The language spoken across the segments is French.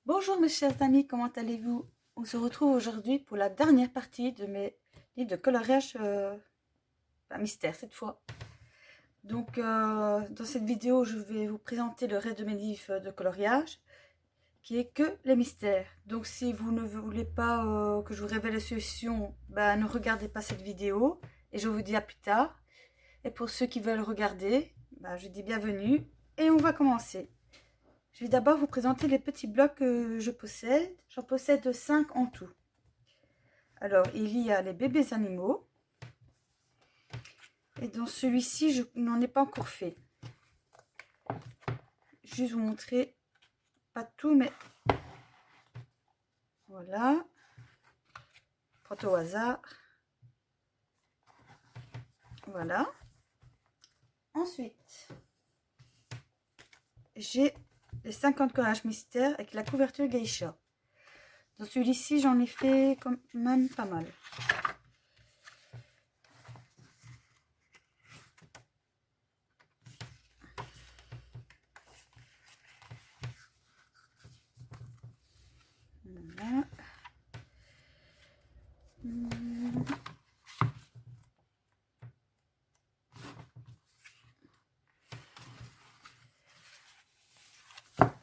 Bonjour mes chers amis, comment allez-vous? On se retrouve aujourd'hui pour la dernière partie de mes livres de coloriage mystère cette fois. Donc dans cette vidéo, je vais vous présenter le reste de mes livres de coloriage qui est que les mystères. Donc si vous ne voulez pas que je vous révèle les solutions, ne regardez pas cette vidéo et je vous dis à plus tard. Et pour ceux qui veulent regarder, je dis bienvenue et on va commencer. Je vais d'abord vous présenter les petits blocs que je possède. J'en possède 5 en tout. Alors, il y a les bébés animaux. Et dans celui-ci, je n'en ai pas encore fait. Juste vous montrer, pas tout, mais voilà. Prends au hasard. Voilà. Ensuite, j'ai les 50 collages mystères avec la couverture geisha. Dans celui-ci, j'en ai fait quand même pas mal. Voilà.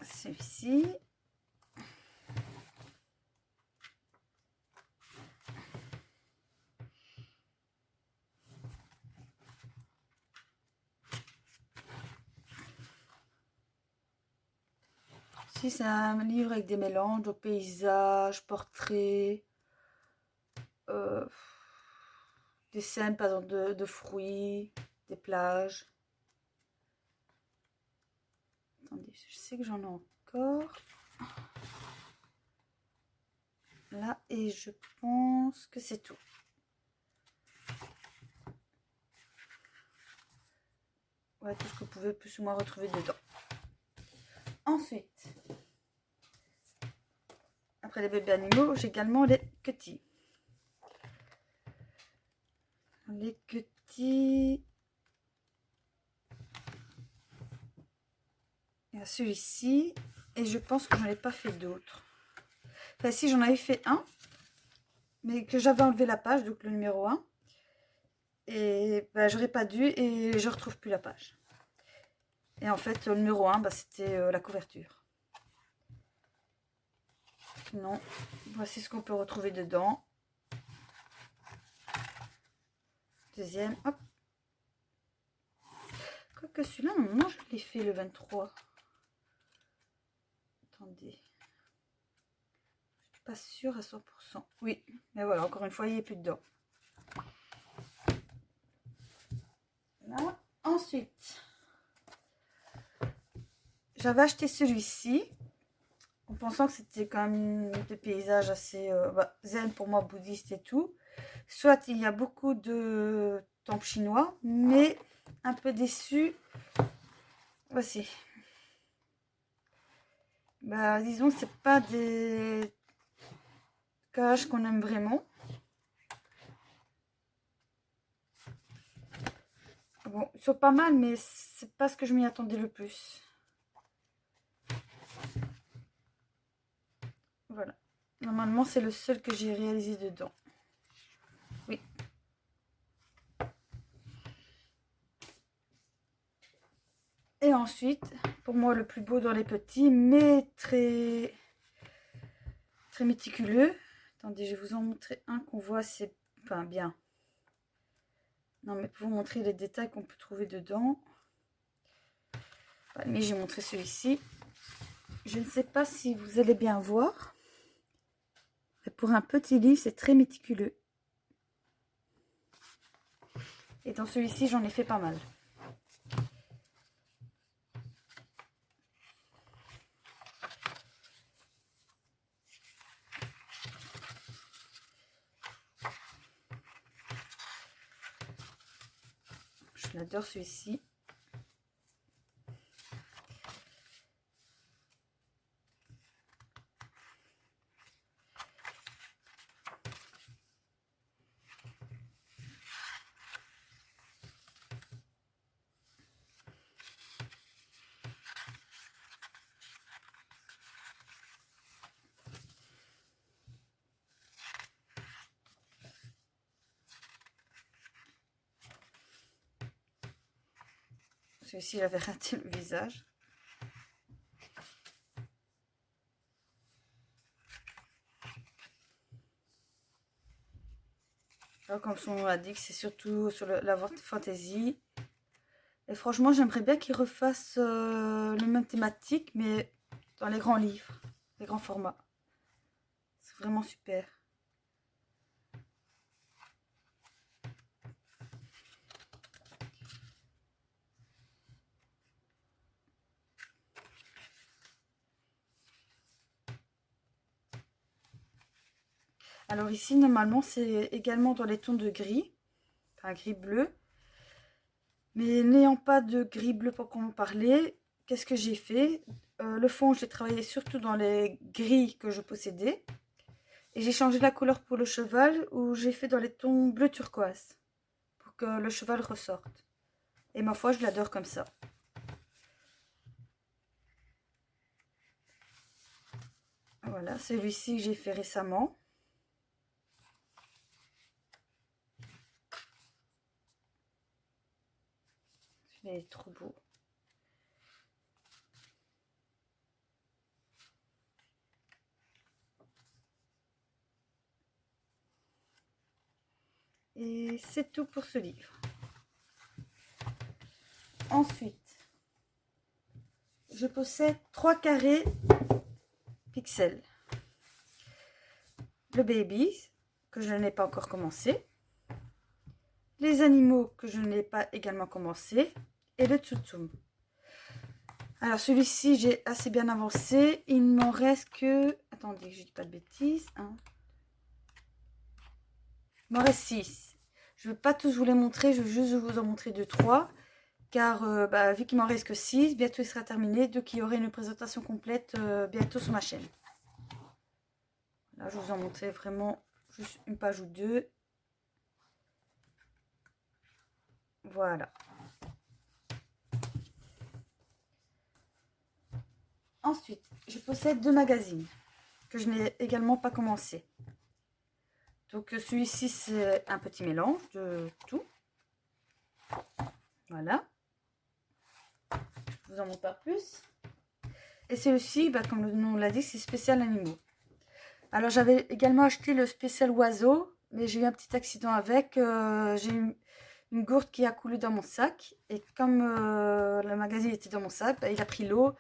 Celui-ci. Si c'est un livre avec des mélanges de paysages, portraits, des scènes par exemple de fruits, des plages. Attendez, je sais que j'en ai encore. Là, et je pense que c'est tout. Ouais, tout ce que vous pouvez plus ou moins retrouver dedans. Ensuite, après les bébés animaux, j'ai également les cuties. Les cuties. Il y a celui-ci. Et je pense que j'en ai pas fait d'autres. Enfin, si, j'en avais fait un. Mais que j'avais enlevé la page, donc le numéro 1. Et j'aurais pas dû et je retrouve plus la page. Et en fait, le numéro 1, c'était la couverture. Sinon, voici ce qu'on peut retrouver dedans. Deuxième, hop. Quoique celui-là, normalement, je l'ai fait le 23. Attendez. Je suis pas sûre à 100%. Oui, mais voilà, encore une fois, il n'y est plus dedans. Là. Ensuite, j'avais acheté celui-ci en pensant que c'était quand même des paysages assez zen pour moi, bouddhiste et tout. Soit il y a beaucoup de temples chinois, mais un peu déçu. Voici. Disons que c'est pas des collages qu'on aime vraiment. Bon, ils sont pas mal, mais c'est pas ce que je m'y attendais le plus. Voilà. Normalement, c'est le seul que j'ai réalisé dedans. Oui. Et ensuite, pour moi, le plus beau dans les petits, mais très méticuleux. Attendez, je vais vous en montrer un qu'on voit, c'est bien. Non, mais pour vous montrer les détails qu'on peut trouver dedans. Mais j'ai montré celui-ci. Je ne sais pas si vous allez bien voir. Mais pour un petit livre, c'est très méticuleux. Et dans celui-ci, j'en ai fait pas mal. Je l'adore celui-ci. Celui-ci, j'avais raté le visage. Alors, comme son nom l'indique, c'est surtout sur la fantasy. Et franchement, j'aimerais bien qu'ils refassent le même thématique, mais dans les grands livres, les grands formats. C'est vraiment super. Alors ici, normalement, c'est également dans les tons de gris, enfin gris bleu. Mais n'ayant pas de gris bleu pour en parler, qu'est-ce que j'ai fait? Le fond, j'ai travaillé surtout dans les gris que je possédais. Et j'ai changé la couleur pour le cheval, où j'ai fait dans les tons bleu turquoise, pour que le cheval ressorte. Et ma foi, je l'adore comme ça. Voilà, celui-ci que j'ai fait récemment. Il est trop beau. Et c'est tout pour ce livre. Ensuite, je possède 3 carrés pixels. Le baby, que je n'ai pas encore commencé. Les animaux, que je n'ai pas également commencé. Et le tsum. Alors celui-ci, j'ai assez bien avancé. Il ne m'en reste que... Attendez, que je ne dis pas de bêtises. Hein. Il m'en reste 6. Je ne vais pas tous vous les montrer, je vais juste vous en montrer 2-3. Car vu qu'il m'en reste que 6, bientôt il sera terminé. Donc il y aura une présentation complète bientôt sur ma chaîne. Là, je vous en montrer vraiment juste une page ou deux. Voilà. Ensuite, je possède 2 magazines que je n'ai également pas commencé. Donc celui-ci, c'est un petit mélange de tout. Voilà. Je vous en montre pas plus. Et celui-ci, comme le nom l'a dit, c'est spécial animaux. Alors j'avais également acheté le spécial oiseau, mais j'ai eu un petit accident avec. J'ai eu une gourde qui a coulé dans mon sac. Et comme le magazine était dans mon sac, il a pris l'eau.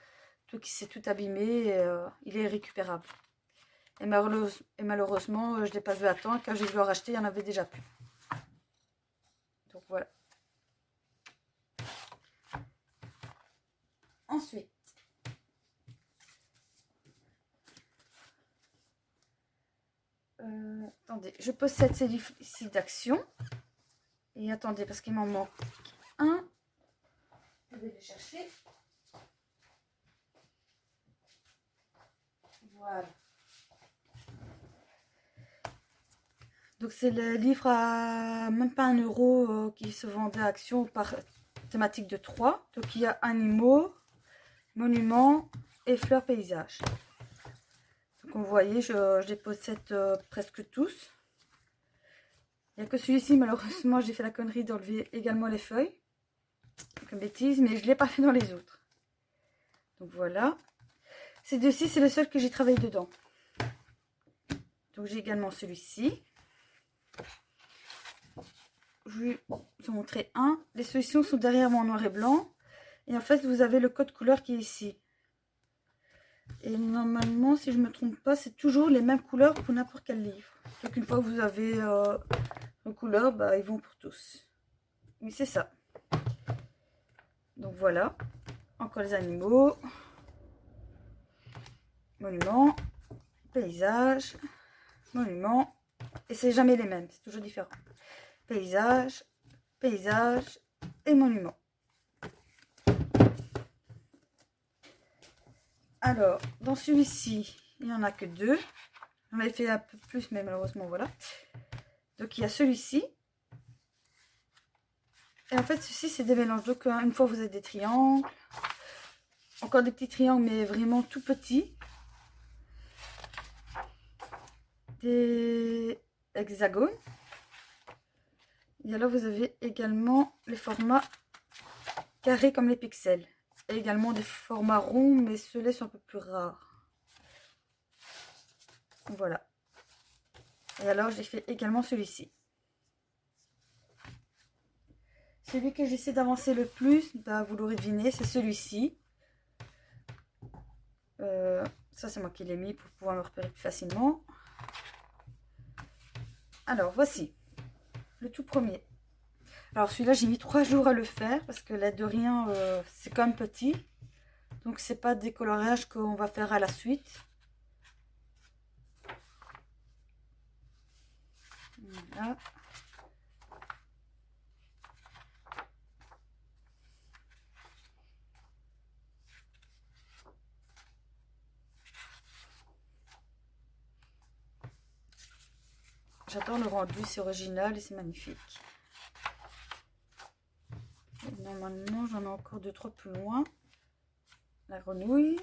Donc il s'est tout abîmé et il est récupérable. Et malheureusement, je ne l'ai pas vu à temps. Quand j'ai dû en racheter, il n'y en avait déjà plus. Donc voilà. Ensuite, attendez, je possède ces livres ici d'action. Et attendez, parce qu'il m'en manque un. Je vais les chercher. Voilà. Donc c'est le livre à même pas 1 € qui se vendait à Action par thématique de 3. Donc il y a animaux, monuments et fleurs paysages. Donc vous voyez, je les possède presque tous. Il n'y a que celui-ci, malheureusement, j'ai fait la connerie d'enlever également les feuilles. Comme bêtise, mais je ne l'ai pas fait dans les autres. Donc voilà. Ces deux-ci, c'est le seul que j'ai travaillé dedans. Donc j'ai également celui-ci. Je vais vous montrer un. Les solutions sont derrière moi en noir et blanc. Et en fait, vous avez le code couleur qui est ici. Et normalement, si je ne me trompe pas, c'est toujours les mêmes couleurs pour n'importe quel livre. Donc une fois que vous avez les couleurs, ils vont pour tous. Oui, c'est ça. Donc voilà. Encore les animaux. Monuments. Paysage. Monuments. Et c'est jamais les mêmes, c'est toujours différent. Paysage, paysage et monument. Alors, dans celui-ci, il n'y en a que 2. J'en avais fait un peu plus, mais malheureusement, voilà. Donc, il y a celui-ci. Et en fait, ceci, c'est des mélanges. Donc, une fois, vous avez des triangles. Encore des petits triangles, mais vraiment tout petits. Des hexagones. Et alors, vous avez également les formats carrés comme les pixels. Et également des formats ronds, mais ceux-là sont un peu plus rares. Voilà. Et alors, j'ai fait également celui-ci. Celui que j'essaie d'avancer le plus, bah, vous l'aurez deviné, c'est celui-ci. Ça, c'est moi qui l'ai mis pour pouvoir me repérer plus facilement. Alors, voici le tout premier. Alors, celui-là, j'ai mis 3 jours à le faire parce que l'aide de rien, c'est quand même petit. Donc, c'est pas des colorages qu'on va faire à la suite. Voilà. J'adore le rendu, c'est original et c'est magnifique. Et normalement, j'en ai encore 2-3 plus loin. La grenouille.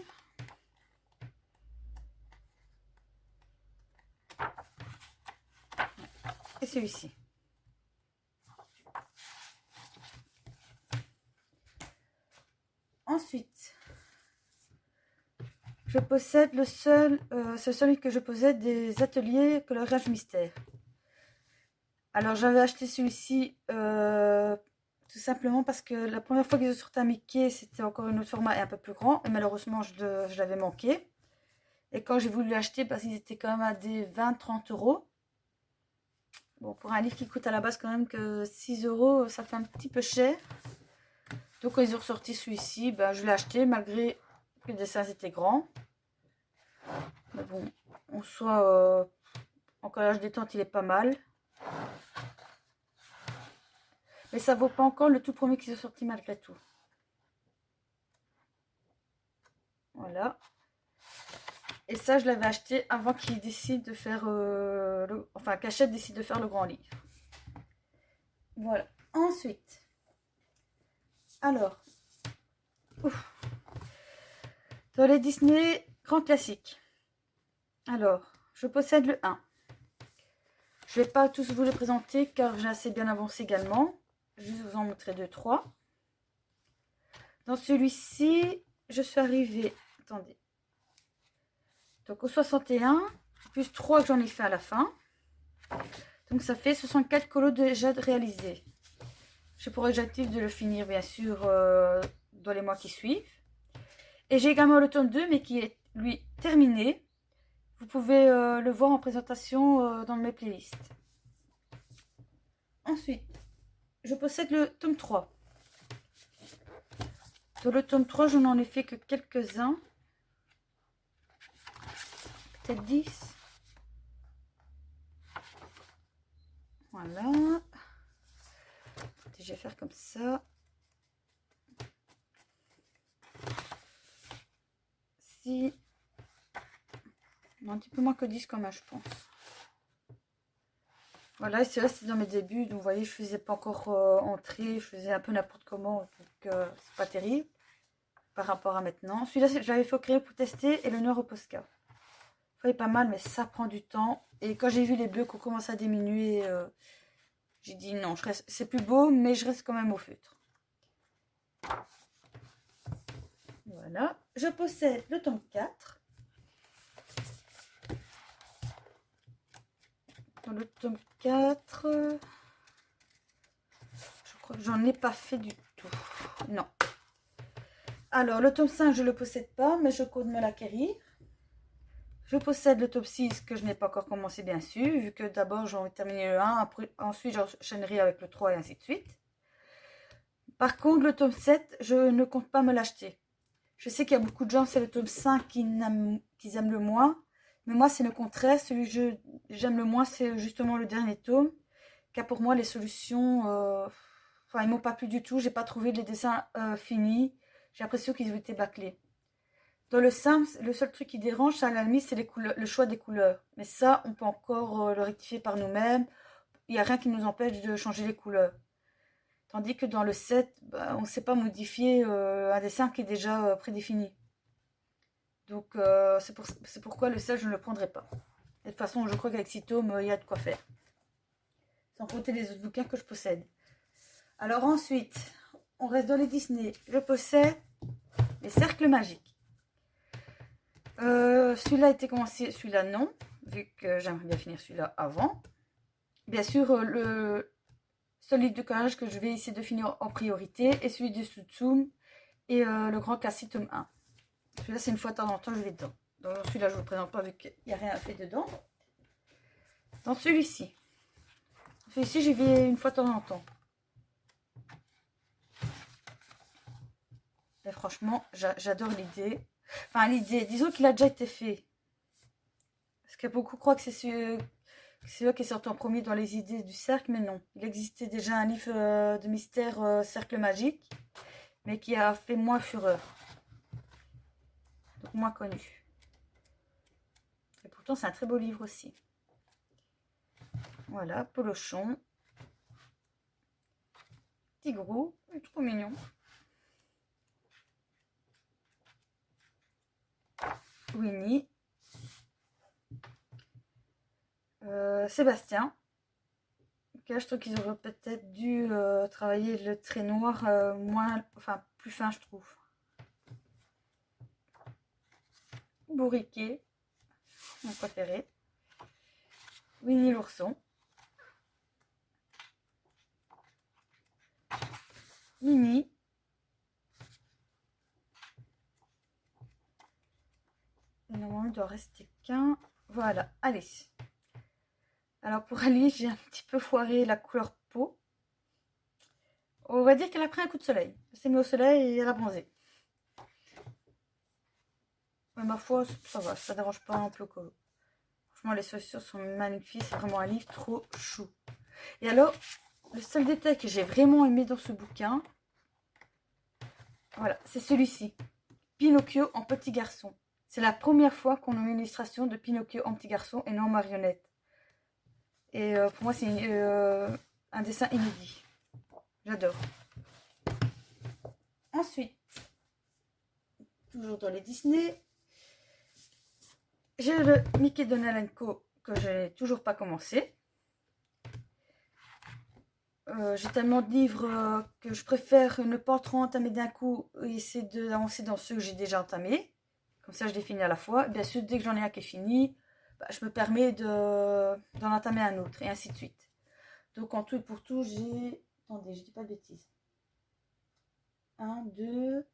Et celui-ci. Ensuite, je possède c'est celui que je possède des ateliers coloriage mystère. Alors j'avais acheté celui-ci tout simplement parce que la première fois qu'ils ont sorti un Mickey, c'était encore un autre format et un peu plus grand. Et malheureusement, je l'avais manqué. Et quand j'ai voulu l'acheter, parce qu'ils étaient quand même à des 20-30 euros. Bon, pour un livre qui coûte à la base quand même que 6 euros, ça fait un petit peu cher. Donc quand ils ont ressorti celui-ci, ben, je l'ai acheté malgré que le dessin était grand. Mais bon, en soi, en collage détente, il est pas mal. Mais ça vaut pas encore le tout premier qu'ils ont sorti malgré tout. Voilà. Et ça, je l'avais acheté avant qu'ils décident de faire... enfin, qu'Hachette décide de faire le grand livre. Voilà. Ensuite. Alors. Ouf. Dans les Disney grands classiques. Alors, je possède le 1. Je ne vais pas tous vous les présenter car j'ai assez bien avancé également. Je vais vous en montrer 2-3. Dans celui-ci, je suis arrivée... Attendez. Donc au 61, plus 3 que j'en ai fait à la fin. Donc ça fait 64 colos déjà réalisés. J'ai pour objectif de le finir bien sûr dans les mois qui suivent. Et j'ai également le tome 2 mais qui est lui terminé. Vous pouvez le voir en présentation dans mes playlists. Ensuite, je possède le tome 3. Dans le tome 3, je n'en ai fait que quelques-uns. Peut-être 10. Voilà. Je vais faire comme ça. Si. Non, un petit peu moins que 10 quand même, je pense. Voilà, celui-là c'était dans mes débuts. Donc vous voyez, je faisais pas encore entrer. Je faisais un peu n'importe comment. Donc c'est pas terrible par rapport à maintenant. Celui-là, j'avais fait créer pour tester et le noir au Posca. Il est pas mal, mais ça prend du temps. Et quand j'ai vu les bleus qu'on commence à diminuer, j'ai dit non, c'est plus beau, mais je reste quand même au feutre. Voilà. Je possède le tome 4. Dans le tome 4, je crois que j'en ai pas fait du tout. Non. Alors, le tome 5, je ne le possède pas, mais je compte me l'acquérir. Je possède le tome 6 que je n'ai pas encore commencé, bien sûr, vu que d'abord j'ai terminé le 1, après, ensuite j'enchaînerai avec le 3 et ainsi de suite. Par contre, le tome 7, je ne compte pas me l'acheter. Je sais qu'il y a beaucoup de gens, c'est le tome 5 qu'ils aiment le moins. Mais moi, c'est le contraire. Celui que j'aime le moins, c'est justement le dernier tome. Car pour moi, les solutions, enfin, ils m'ont pas plu du tout. J'ai pas trouvé les dessins finis. J'ai l'impression qu'ils ont été bâclés. Dans le 5, le seul truc qui dérange, à la limite, c'est le choix des couleurs. Mais ça, on peut encore le rectifier par nous-mêmes. Il n'y a rien qui nous empêche de changer les couleurs. Tandis que dans le 7, bah, on ne sait pas modifier un dessin qui est déjà prédéfini. Donc c'est pourquoi le 7, je ne le prendrai pas. Et de toute façon, je crois qu'avec 6 tomes, il y a de quoi faire. Sans compter les autres bouquins que je possède. Alors ensuite, on reste dans les Disney. Je possède les cercles magiques. Celui-là a été commencé, celui-là non, vu que j'aimerais bien finir celui-là avant. Bien sûr, le seul livre de collage que je vais essayer de finir en priorité est celui de Tsutsum et le Grand Cassis tome 1. Celui-là, c'est une fois de temps en temps, je vais dedans. Donc celui-là, je ne vous présente pas vu qu'il n'y a rien à faire dedans. Dans celui-ci, j'y vais une fois de temps en temps. Et franchement, j'adore l'idée. Enfin, l'idée, disons qu'il a déjà été fait. Parce que beaucoup croient que c'est celui qui est sorti en premier dans les idées du cercle, mais non. Il existait déjà un livre de mystère cercle magique, mais qui a fait moins fureur. Donc moins connu. Et pourtant, c'est un très beau livre aussi. Voilà, Polochon. Tigrou, il est trop mignon. Winnie. Sébastien. Okay, je trouve qu'ils auraient peut-être dû travailler le trait noir plus fin, je trouve. Bourriquet, mon préféré. Winnie l'ourson. Mimi. Et normalement, il doit rester qu'un. Voilà, Alice. Alors pour Alice, j'ai un petit peu foiré la couleur peau. On va dire qu'elle a pris un coup de soleil. Elle s'est mise au soleil et elle a bronzé. Mais ma foi, ça va, ça dérange pas un peu. Franchement, les chaussures sont magnifiques. C'est vraiment un livre trop chou. Et alors, le seul détail que j'ai vraiment aimé dans ce bouquin, voilà, c'est celui-ci. Pinocchio en petit garçon. C'est la première fois qu'on a une illustration de Pinocchio en petit garçon et non en marionnette. Et pour moi, c'est un dessin inédit. J'adore. Ensuite, toujours dans les Disney, j'ai le Mickey Donald & Co que je n'ai toujours pas commencé. J'ai tellement de livres que je préfère ne pas trop entamer d'un coup et essayer d'avancer dans ceux que j'ai déjà entamés. Comme ça, je les finis à la fois. Bien sûr, dès que j'en ai un qui est fini, je me permets d'en entamer un autre et ainsi de suite. Donc, en tout et pour tout, j'ai... Attendez, je dis pas de bêtises. 1, 2,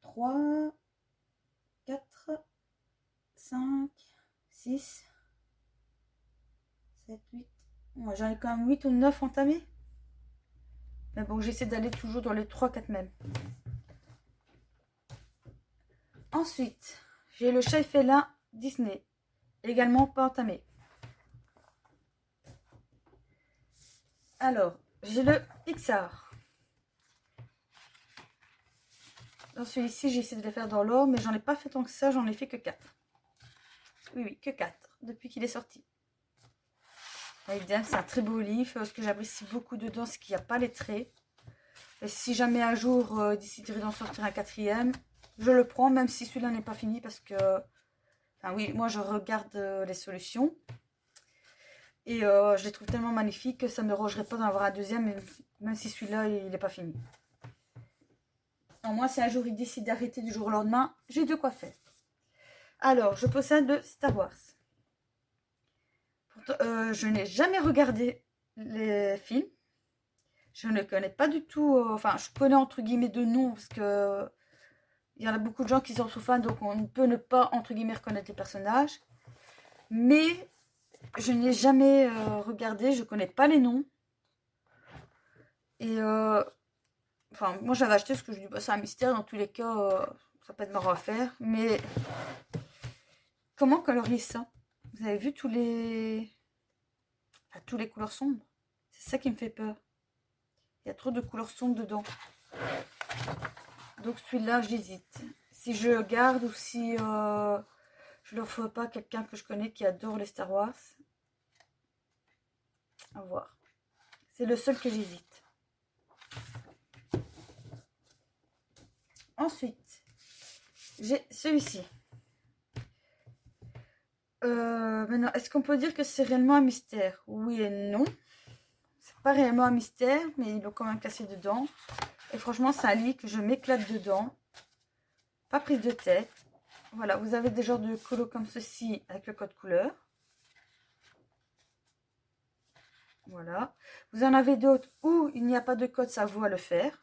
3, 4, 5, 6, 7, 8. Ouais, j'en ai quand même 8 ou 9 entamés. Mais bon, j'essaie d'aller toujours dans les 3-4 mêmes. Ensuite, j'ai le Chat et Félin Disney. Également pas entamé. Alors, j'ai le Pixar. Dans celui-ci, j'ai essayé de les faire dans l'ordre, mais j'en ai pas fait tant que ça, j'en ai fait que 4. Oui, que 4, depuis qu'il est sorti. C'est un très beau livre. Ce que j'apprécie beaucoup dedans, c'est qu'il n'y a pas les traits. Et si jamais un jour, déciderait d'en sortir un 4e, je le prends, même si celui-là n'est pas fini, parce que... Enfin oui, moi je regarde les solutions. Et je les trouve tellement magnifiques que ça ne me dérangerait pas d'en avoir un 2e, même si celui-là, il n'est pas fini. En moi, si un jour il décide d'arrêter du jour au lendemain, j'ai de quoi faire. Alors, je possède le Star Wars. Je n'ai jamais regardé les films. Je ne connais pas du tout... enfin, je connais entre guillemets de nom, parce que... Il y en a beaucoup de gens qui sont fans, donc on ne peut ne pas, entre guillemets, reconnaître les personnages. Mais je n'ai jamais regardé, je ne connais pas les noms. Et... enfin, moi j'avais acheté parce que je dis, c'est un mystère, dans tous les cas, ça peut être marrant à faire. Mais... Comment colorier ça? Vous avez vu tous les couleurs sombres? C'est ça qui me fait peur. Il y a trop de couleurs sombres dedans. Donc celui-là, j'hésite. Si je le garde ou si je ne le ferai pas à quelqu'un que je connais qui adore les Star Wars. À voir. C'est le seul que j'hésite. Ensuite, j'ai celui-ci. Maintenant, est-ce qu'on peut dire que c'est réellement un mystère? Oui et non. C'est pas réellement un mystère, mais ils l'ont quand même cassé dedans. Et franchement, c'est un lit que je m'éclate dedans. Pas prise de tête. Voilà, vous avez des genres de colos comme ceci avec le code couleur. Voilà. Vous en avez d'autres où il n'y a pas de code, ça vaut à le faire.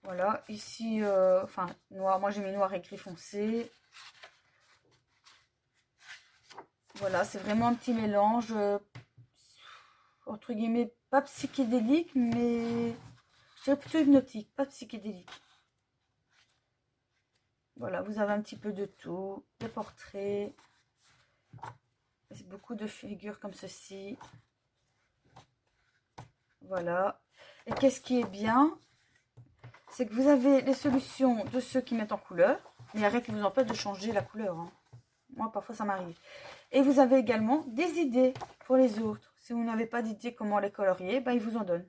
Voilà, ici, enfin, noir. Moi, j'ai mis noir et gris foncé. Voilà, c'est vraiment un petit mélange, entre guillemets, pas psychédélique, mais je dirais plutôt hypnotique, pas psychédélique. Voilà, vous avez un petit peu de tout, des portraits, beaucoup de figures comme ceci. Voilà. Et qu'est-ce qui est bien, c'est que vous avez les solutions de ceux qui mettent en couleur, mais il n'y a rien qui vous empêche de changer la couleur, hein. Moi, parfois, ça m'arrive. Et vous avez également des idées pour les autres. Si vous n'avez pas d'idée comment les colorier, ben, ils vous en donnent.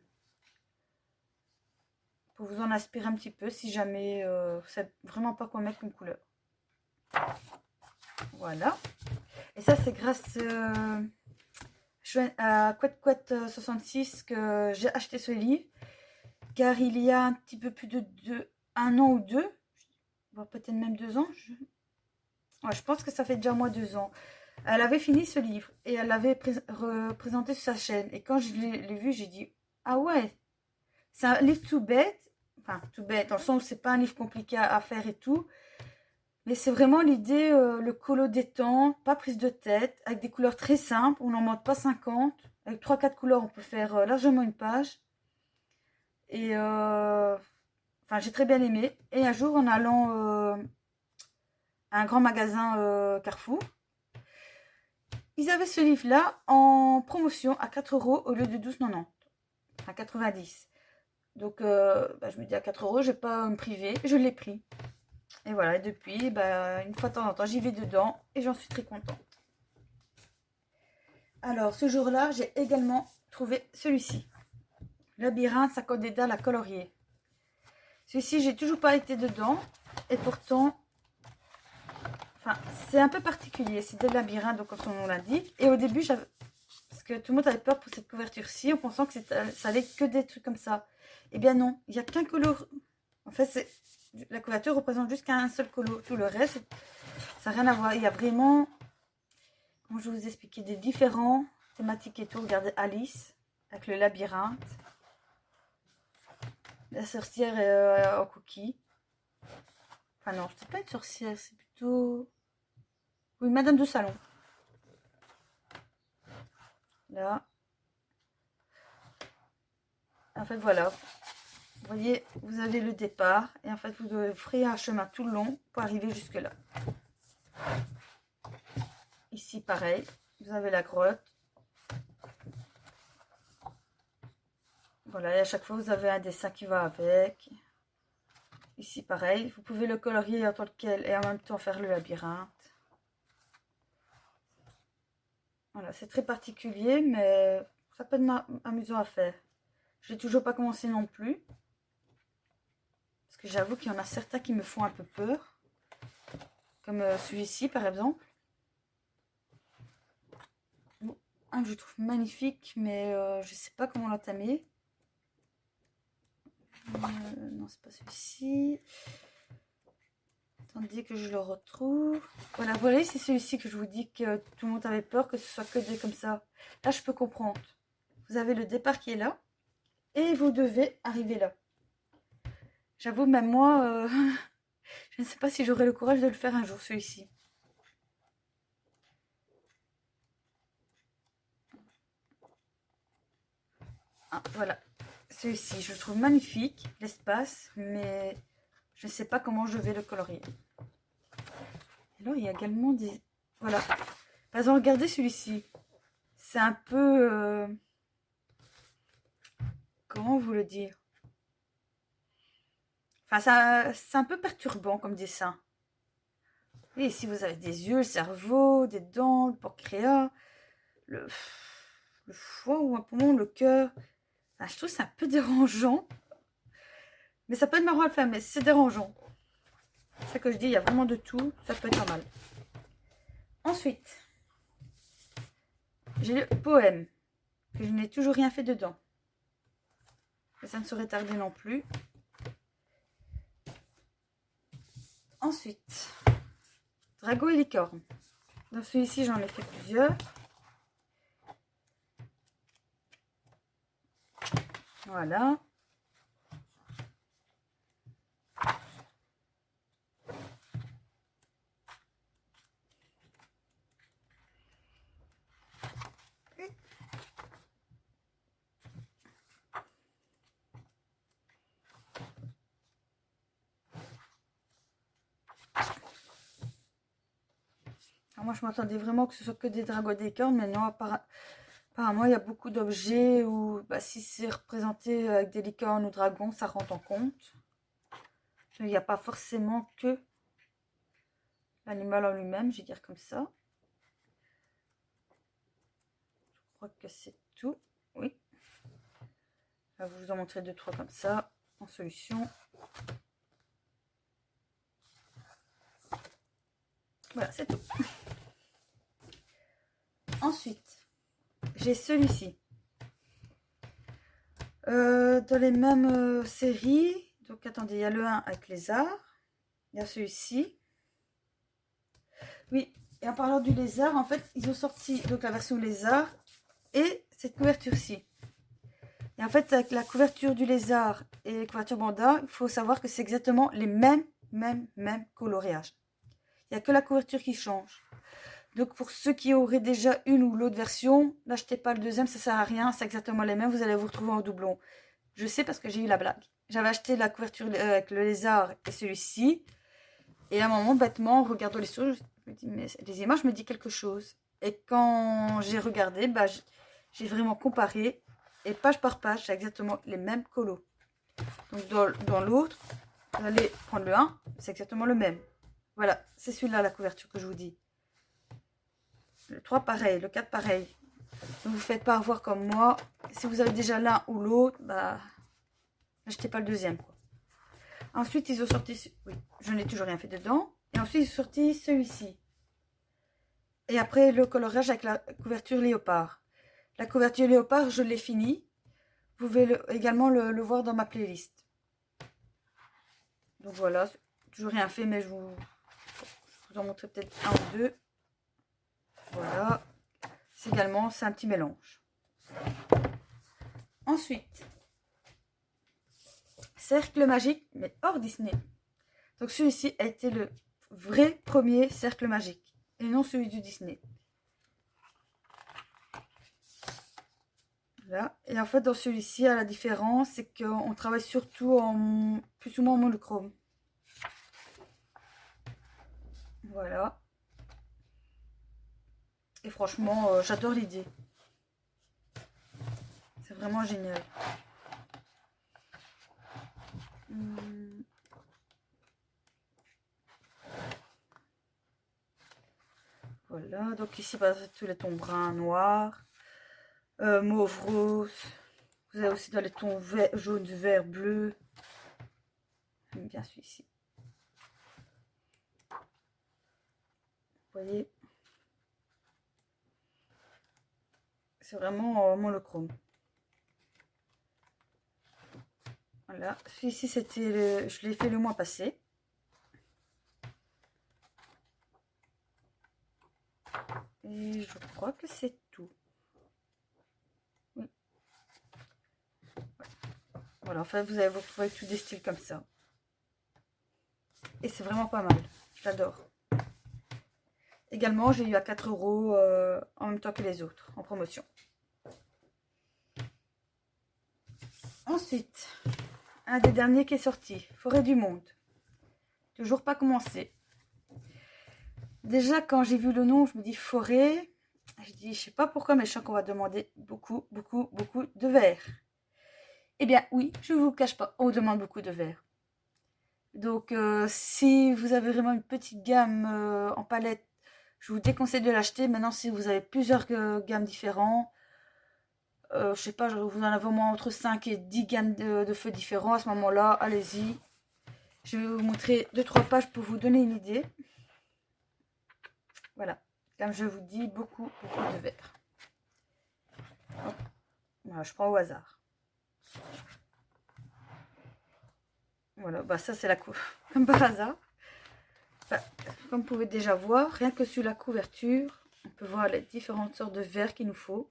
Pour vous en inspirer un petit peu si jamais vous ne savez vraiment pas quoi mettre comme couleur. Voilà. Et ça, c'est grâce à Quet66 que j'ai acheté ce livre. Car il y a un petit peu plus de 1 an ou 2, voire peut-être même 2 ans. Ouais, je pense que ça fait déjà moins 2 ans. Elle avait fini ce livre et elle l'avait représenté sur sa chaîne. Et quand je l'ai vu, j'ai dit, ah ouais, c'est un livre tout bête. Enfin, tout bête, dans le sens où c'est pas un livre compliqué à faire et tout. Mais c'est vraiment l'idée, le colo détente, pas prise de tête, avec des couleurs très simples. On n'en monte pas 50. Avec 3-4 couleurs, on peut faire largement une page. Et enfin, j'ai très bien aimé. Et un jour, en allant à un grand magasin Carrefour, ils avaient ce livre-là en promotion à 4 € au lieu de 12,90, à 90. Donc, je me dis à 4 €, je ne vais pas me priver, je l'ai pris. Et voilà, et depuis, une fois de temps en temps, j'y vais dedans et j'en suis très contente. Alors, ce jour-là, j'ai également trouvé celui-ci. Labyrinthe, Sakodeda, la colorier. Celui-ci, j'ai toujours pas été dedans. Et pourtant, enfin, c'est un peu particulier. C'est des labyrinthes, donc comme son nom l'indique. Et au début, parce que tout le monde avait peur pour cette couverture-ci, en pensant que ça allait que des trucs comme ça. Eh bien non, il n'y a qu'un colo. En fait, la couverture représente juste qu'un seul colo. Tout le reste, ça n'a rien à voir. Il y a vraiment, comment je vais vous expliquer, des différents thématiques et tout. Regardez Alice, avec le labyrinthe. La sorcière en cookie. Enfin non, c'est pas une sorcière, c'est plutôt... Oui, Madame de Salon. Là. En fait, voilà. Vous voyez, vous avez le départ. Et en fait, vous devez frayer un chemin tout le long pour arriver jusque là. Ici, pareil. Vous avez la grotte. Voilà, et à chaque fois, vous avez un dessin qui va avec. Ici, pareil. Vous pouvez le colorier en tant quel et en même temps faire le labyrinthe. Voilà, c'est très particulier, mais ça peut être amusant à faire. Je n'ai toujours pas commencé non plus. Parce que j'avoue qu'il y en a certains qui me font un peu peur. Comme celui-ci, par exemple. Un que je trouve magnifique, mais je ne sais pas comment l'entamer. Non, c'est pas celui-ci. Attendez que je le retrouve. Voilà, voilà, c'est celui-ci que je vous dis que tout le monde avait peur que ce soit que des comme ça. Là, je peux comprendre. Vous avez le départ qui est là. Et vous devez arriver là. J'avoue, même moi, je ne sais pas si j'aurai le courage de le faire un jour, celui-ci. Ah, voilà. Celui-ci, je le trouve magnifique, l'espace, mais je ne sais pas comment je vais le colorier. Et là, il y a également des... Voilà. Par exemple, regardez celui-ci. C'est un peu... Comment vous le dire? Enfin, c'est un peu perturbant comme dessin. Et ici, vous avez des yeux, le cerveau, des dents, le pancréas, le foie ou un poumon, le cœur. Enfin, je trouve que c'est un peu dérangeant. Mais ça peut être marrant à le faire, mais c'est dérangeant. C'est ça que je dis, il y a vraiment de tout. Ça peut être pas mal. Ensuite, j'ai le poème, que je n'ai toujours rien fait dedans. mais ça ne saurait tarder non plus. Ensuite, Drago et licorne. Dans celui-ci, j'en ai fait plusieurs. Voilà. Alors moi, je m'attendais vraiment que ce soit que des dragons des cornes, mais non, apparemment, il y a beaucoup d'objets où, bah, si c'est représenté avec des licornes ou dragons, ça rentre en compte. Il n'y a pas forcément que l'animal en lui-même, je vais dire comme ça. Je crois que c'est tout. Oui. Je vais vous en montrer 2-3 comme ça, en solution. Voilà, c'est tout. Ensuite, j'ai celui-ci. Dans les mêmes séries. Donc, attendez, il y a le 1 avec lézard. Il y a celui-ci. Oui, et en parlant du lézard, en fait, ils ont sorti donc la version lézard et cette couverture-ci. Et en fait, avec la couverture du lézard et la couverture panda, il faut savoir que c'est exactement les mêmes coloriages. Il n'y a que la couverture qui change. Donc pour ceux qui auraient déjà une ou l'autre version, n'achetez pas le deuxième, ça sert à rien, c'est exactement les mêmes, vous allez vous retrouver en doublon. Je sais parce que j'ai eu la blague. J'avais acheté la couverture avec le lézard et celui-ci. Et à un moment, bêtement, en regardant les choses, je me dis, mais les images me disent quelque chose. Et quand j'ai regardé, bah, j'ai vraiment comparé. Et page par page, c'est exactement les mêmes colos. Donc dans l'autre, vous allez prendre le 1, c'est exactement le même. Voilà, c'est celui-là la couverture que je vous dis. Le 3 pareil, le 4 pareil. Ne vous faites pas avoir comme moi. Si vous avez déjà l'un ou l'autre, bah, n'achetez pas le deuxième, quoi. Ensuite, ils ont sorti... Oui, je n'ai toujours rien fait dedans. Et ensuite, ils ont sorti celui-ci. Et après, le coloriage avec la couverture léopard. La couverture léopard, je l'ai fini. Vous pouvez également le voir dans ma playlist. Donc voilà, toujours rien fait, mais je vous en montrer peut-être un ou deux. Voilà. C'est un petit mélange. Ensuite, cercle magique, mais hors Disney. Donc celui-ci a été le vrai premier cercle magique, et non celui du Disney. Là. Et en fait, dans celui-ci, la différence, c'est qu'on travaille surtout plus ou moins en monochrome. Voilà. Et franchement, j'adore l'idée. C'est vraiment génial. Voilà, donc ici, bah, tous les tons bruns, noirs, mauve, rose. Vous avez aussi dans les tons vert, jaune, vert, bleu. J'aime bien celui-ci. Vous voyez, c'est vraiment monochrome. Voilà, celui-ci c'était, je l'ai fait le mois passé. Et je crois que c'est tout. Oui. Voilà, en fait vous allez vous retrouver tous des styles comme ça. Et c'est vraiment pas mal, j'adore. Également, j'ai eu à 4 € en même temps que les autres, en promotion. Ensuite, un des derniers qui est sorti, Forêt du Monde. Toujours pas commencé. Déjà, quand j'ai vu le nom, je me dis forêt. Je dis, je sais pas pourquoi, mais je sens qu'on va demander beaucoup de verre. Eh bien, oui, je ne vous cache pas, on demande beaucoup de verre. Donc, si vous avez vraiment une petite gamme en palette, je vous déconseille de l'acheter. Maintenant, si vous avez plusieurs gammes différentes, je sais pas, vous en avez au moins entre 5 et 10 gammes de feux différents. À ce moment-là, allez-y. Je vais vous montrer 2-3 pages pour vous donner une idée. Voilà, comme je vous dis, beaucoup de verre. Voilà, je prends au hasard. Voilà, bah ça c'est la couve, comme par hasard. Enfin, comme vous pouvez déjà voir, rien que sur la couverture, on peut voir les différentes sortes de verres qu'il nous faut.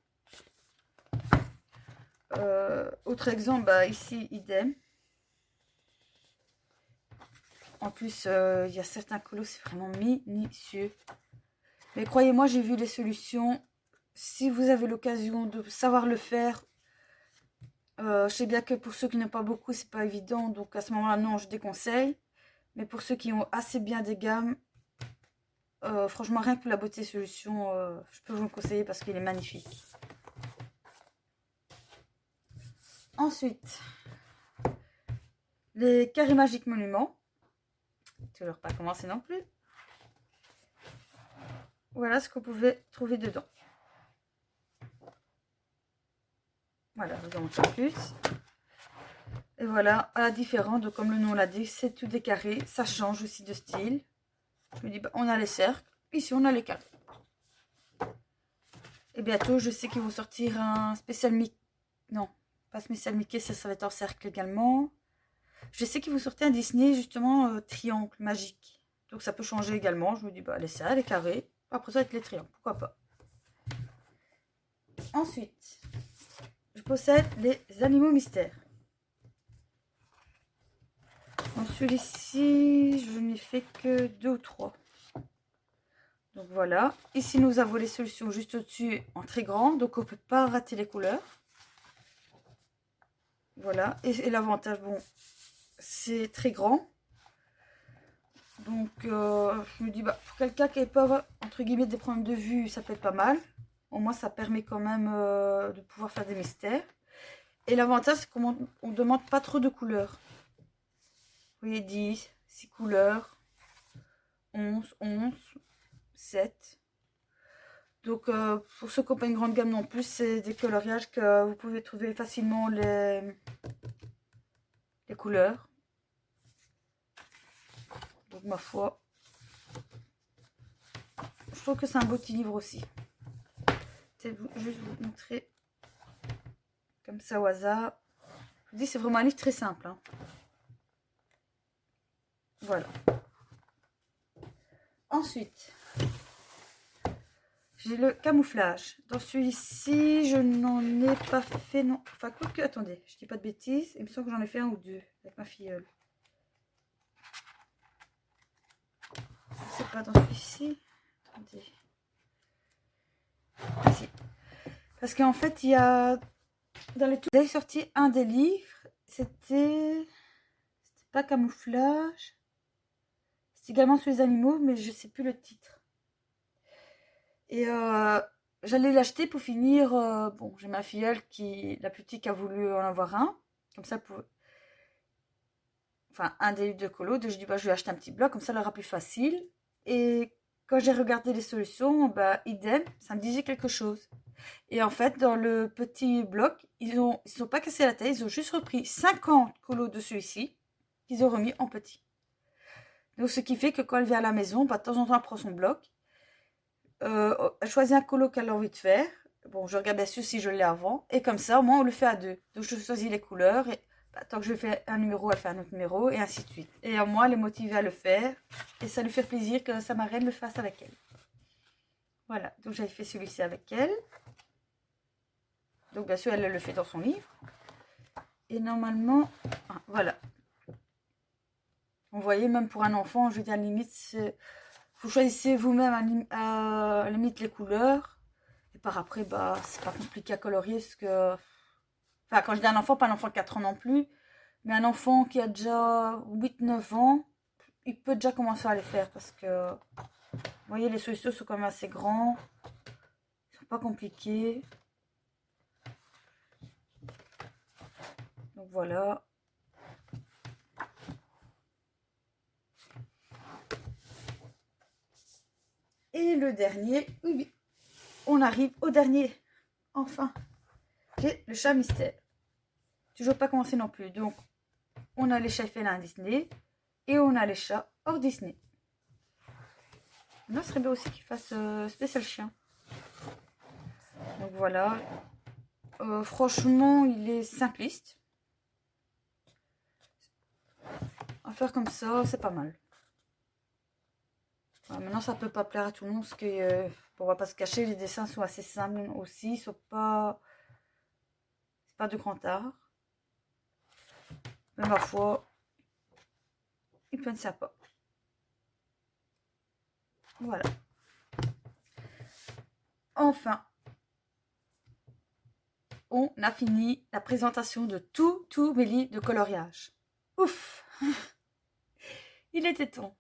Autre exemple, bah ici, idem. En plus, il y a certains colos, c'est vraiment minutieux. Mais croyez-moi, j'ai vu les solutions. Si vous avez l'occasion de savoir le faire, je sais bien que pour ceux qui n'ont pas beaucoup, c'est pas évident. Donc à ce moment-là, non, je déconseille. Mais pour ceux qui ont assez bien des gammes, franchement, rien que pour la beauté solution, je peux vous le conseiller parce qu'il est magnifique. Ensuite, les carrés magiques monuments. Toujours pas commencé non plus. Voilà ce que vous pouvez trouver dedans. Voilà, je vous en montre plus. Et voilà, à la différence, donc comme le nom l'a dit, c'est tout des carrés. Ça change aussi de style. Je me dis, bah, on a les cercles. Ici, on a les carrés. Et bientôt, je sais qu'ils vont sortir un spécial Mickey. Non, pas spécial Mickey, ça va être en cercle également. Je sais qu'ils vont sortir un Disney, justement, triangle magique. Donc ça peut changer également. Je me dis, bah, allez, ça, les carrés. Après ça, avec les triangles, pourquoi pas. Ensuite, je possède les animaux mystères. Dans celui-ci, je n'ai fait que 2 ou 3. Donc voilà. Ici, nous avons les solutions juste au-dessus en très grand. Donc on ne peut pas rater les couleurs. Voilà. Et l'avantage, bon, c'est très grand. Donc je me dis, bah, pour quelqu'un qui n'a pas, entre guillemets, des problèmes de vue, ça peut être pas mal. Au moins, ça permet quand même de pouvoir faire des mystères. Et l'avantage, c'est qu'on ne demande pas trop de couleurs. Vous voyez, 10, 6 couleurs, 11, 7. Donc, pour ceux qui n'ont pas une grande gamme non plus, c'est des coloriages que vous pouvez trouver facilement les couleurs. Donc, ma foi, je trouve que c'est un beau petit livre aussi. Je vais juste vous montrer comme ça au hasard. Je vous dis, c'est vraiment un livre très simple. Hein. Voilà. Ensuite, j'ai le camouflage. Dans celui-ci, je n'en ai pas fait, non. Enfin, quoique, attendez, je dis pas de bêtises. Il me semble que j'en ai fait un ou deux avec ma filleule. Je sais pas, dans celui-ci. Attendez. Ah, si. Parce qu'en fait, il y a... Dans les tout... J'avais sorti un des livres. C'était pas camouflage. C'est également sur les animaux, mais je sais plus le titre. Et j'allais l'acheter pour finir. Bon, j'ai ma filleule qui, la plus petite, qui a voulu en avoir un. Comme ça, pour... Enfin, un des livres de colo. Donc, je dis, bah, je vais acheter un petit bloc, comme ça, elle aura plus facile. Et quand j'ai regardé les solutions, bah, idem, ça me disait quelque chose. Et en fait, dans le petit bloc, ils ne sont pas cassés la tête, ils ont juste repris 50 colos de celui-ci, qu'ils ont remis en petit. Donc, ce qui fait que quand elle vient à la maison, bah, de temps en temps, elle prend son bloc. Elle choisit un colo qu'elle a envie de faire. Bon, je regarde bien sûr si je l'ai avant. Et comme ça, au moins, on le fait à deux. Donc, je choisis les couleurs. Et bah, tant que je fais un numéro, elle fait un autre numéro. Et ainsi de suite. Et à moi, elle est motivée à le faire. Et ça lui fait plaisir que sa marraine le fasse avec elle. Voilà. Donc, j'avais fait celui-ci avec elle. Donc, bien sûr, elle le fait dans son livre. Et normalement, voilà. Vous voyez, même pour un enfant, je veux dire, limite, vous choisissez vous-même à limite les couleurs. Et par après, bah, c'est pas compliqué à colorier. Parce que... Enfin, quand je dis un enfant, pas un enfant de 4 ans non plus. Mais un enfant qui a déjà 8-9 ans, il peut déjà commencer à les faire. Parce que, vous voyez, les solutions sont quand même assez grands. Ils sont pas compliqués. Donc voilà. Et le dernier, oui, on arrive au dernier. Enfin, j'ai le chat mystère. Toujours pas commencé non plus. Donc, on a les chats félins Disney et on a les chats hors Disney. Là, ce serait bien aussi qu'ils fassent spécial chien. Donc voilà. Franchement, il est simpliste. à faire comme ça, c'est pas mal. Voilà, maintenant, ça peut pas plaire à tout le monde, parce que, on va pas se cacher, les dessins sont assez simples aussi, c'est pas de grand art. Mais ma foi, ils peuvent être sympas. Voilà. Enfin, on a fini la présentation de tous mes livres de coloriage. Ouf! Il était temps.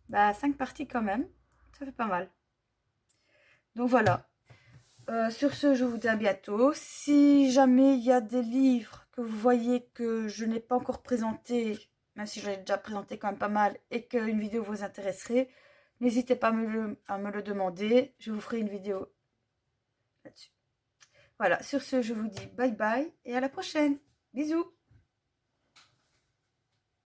Bah, 5 parties quand même, ça fait pas mal. Donc voilà. Sur ce, je vous dis à bientôt. Si jamais il y a des livres que vous voyez que je n'ai pas encore présentés, même si je l'ai déjà présenté quand même pas mal, et qu'une vidéo vous intéresserait, n'hésitez pas à me le demander. Je vous ferai une vidéo là-dessus. Voilà, sur ce, je vous dis bye bye et à la prochaine. Bisous!